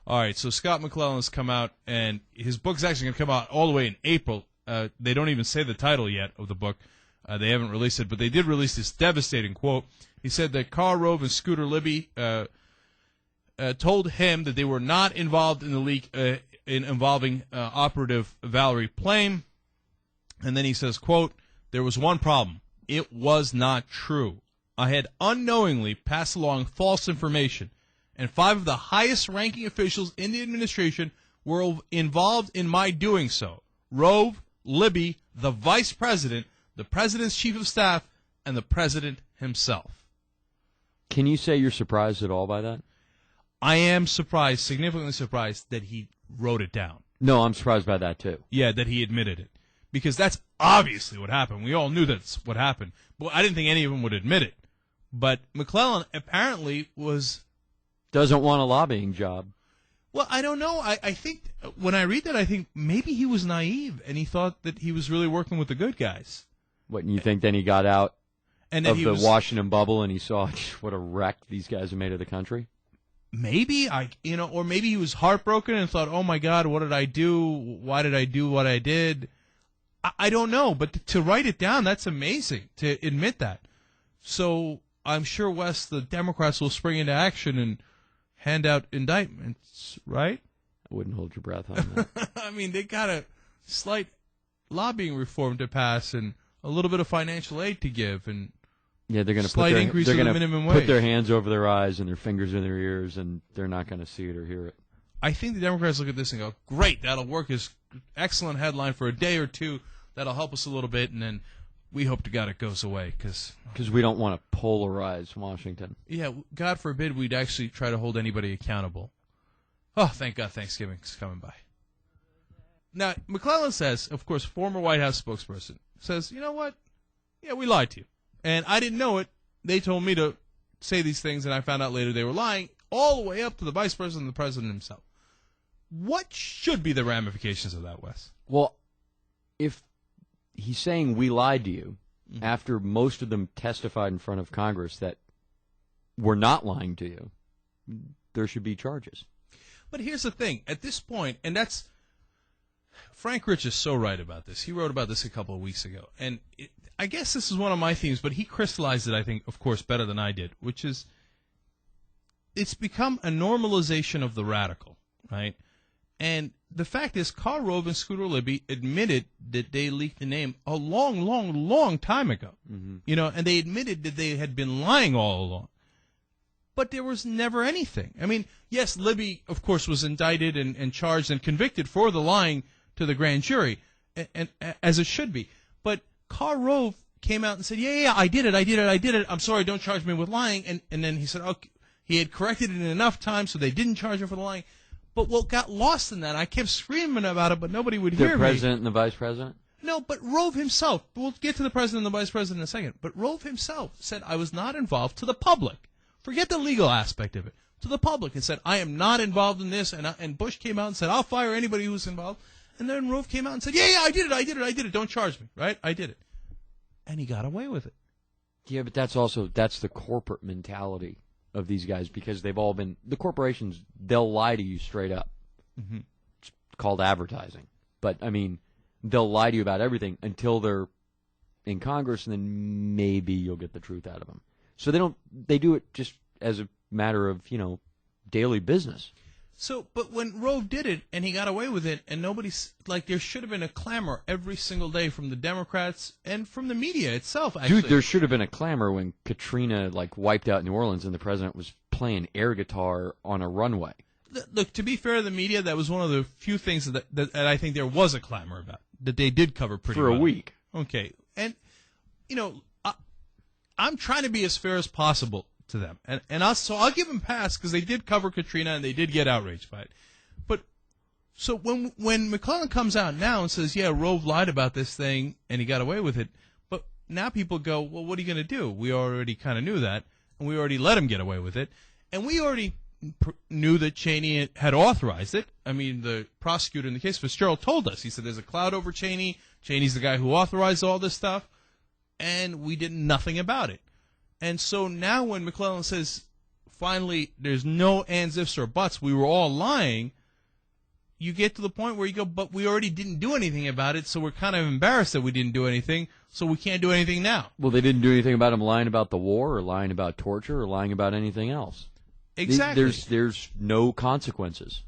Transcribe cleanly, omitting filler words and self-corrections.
All right, so Scott McClellan has come out, and his book's actually going to come out all the way in April. They don't even say the title yet of the book. They haven't released it, but they did release this devastating quote. He said that Karl Rove and Scooter Libby told him that they were not involved in the leak involving operative Valerie Plame. And then he says, quote, "There was one problem. It was not true. I had unknowingly passed along false information, and 5 of the highest-ranking officials in the administration were involved in my doing so. Rove, Libby, the vice president, the president's chief of staff, and the president himself." Can you say you're surprised at all by that? I am surprised, significantly surprised, that he wrote it down. No, I'm surprised by that, too. Yeah, that he admitted it. Because that's obviously what happened. We all knew that's what happened. But I didn't think any of them would admit it. But McClellan apparently doesn't want a lobbying job. Well, I don't know. I think when I read that, I think maybe he was naive and he thought that he was really working with the good guys. What, and you think then he got out and of the Washington bubble and he saw what a wreck these guys have made of the country? Maybe or maybe he was heartbroken and thought, "Oh my God, what did I do? Why did I do what I did?" I don't know, but to write it down, that's amazing to admit that. So I'm sure, Wes, the Democrats will spring into action and hand out indictments, right? I wouldn't hold your breath on that. I mean, they got a slight lobbying reform to pass and a little bit of financial aid to give, and yeah, they're going to put their hands over their eyes and their fingers in their ears, and they're not going to see it or hear it. I think the Democrats look at this and go, "Great, that'll work as excellent headline for a day or two. That'll help us a little bit, and then we hope to God it goes away because we don't want to polarize Washington." Yeah, God forbid we'd actually try to hold anybody accountable. Oh, thank God Thanksgiving's coming by. Now, McClellan says, of course, former White House spokesperson, says, "You know what? Yeah, we lied to you. And I didn't know it. They told me to say these things, and I found out later they were lying, all the way up to the vice president and the president himself." What should be the ramifications of that, Wes? Well, if he's saying we lied to you, after most of them testified in front of Congress that we're not lying to you, there should be charges. But here's the thing. At this point, and that's Frank Rich is so right about this. He wrote about this a couple of weeks ago. And I guess this is one of my themes, but he crystallized it, I think, of course, better than I did, which is it's become a normalization of the radical, right? And the fact is, Karl Rove and Scooter Libby admitted that they leaked the name a long, long, long time ago. Mm-hmm. And they admitted that they had been lying all along. But there was never anything. I mean, yes, Libby, of course, was indicted and charged and convicted for the lying to the grand jury, and as it should be. But Karl Rove came out and said, yeah, I did it. I'm sorry, don't charge me with lying. And then he said, okay, he had corrected it in enough time so they didn't charge him for the lying. But what got lost in that, I kept screaming about it, but nobody would hear me. The president and the vice president? No, but Rove himself, we'll get to the president and the vice president in a second, but Rove himself said, I was not involved to the public. Forget the legal aspect of it. To the public, and said, I am not involved in this, and Bush came out and said, I'll fire anybody who's involved. And then Rove came out and said, yeah, I did it, don't charge me, right? I did it. And he got away with it. Yeah, but that's the corporate mentality of these guys, because they've all been, the corporations, they'll lie to you straight up. Mm-hmm. It's called advertising. But, I mean, they'll lie to you about everything until they're in Congress, and then maybe you'll get the truth out of them. So they do it just as a matter of, daily business. So, but when Rove did it, and he got away with it, and there should have been a clamor every single day from the Democrats and from the media itself, actually. Dude, there should have been a clamor when Katrina, wiped out New Orleans and the president was playing air guitar on a runway. Look, to be fair to the media, that was one of the few things that I think there was a clamor about, that they did cover pretty well. For a week. Okay. And, I'm trying to be as fair as possible to them. So I'll give them pass because they did cover Katrina and they did get outraged by it. But so when McClellan comes out now and says, yeah, Rove lied about this thing and he got away with it, but now people go, well, what are you going to do? We already kind of knew that, and we already let him get away with it, and we already knew that Cheney had authorized it. I mean, the prosecutor in the case, Fitzgerald, told us. He said there's a cloud over Cheney. Cheney's the guy who authorized all this stuff, and we did nothing about it. And so now when McClellan says finally there's no ands, ifs, or buts, we were all lying, you get to the point where you go, but we already didn't do anything about it, so we're kind of embarrassed that we didn't do anything, so we can't do anything now. Well, they didn't do anything about him lying about the war or lying about torture or lying about anything else. Exactly. There's no consequences.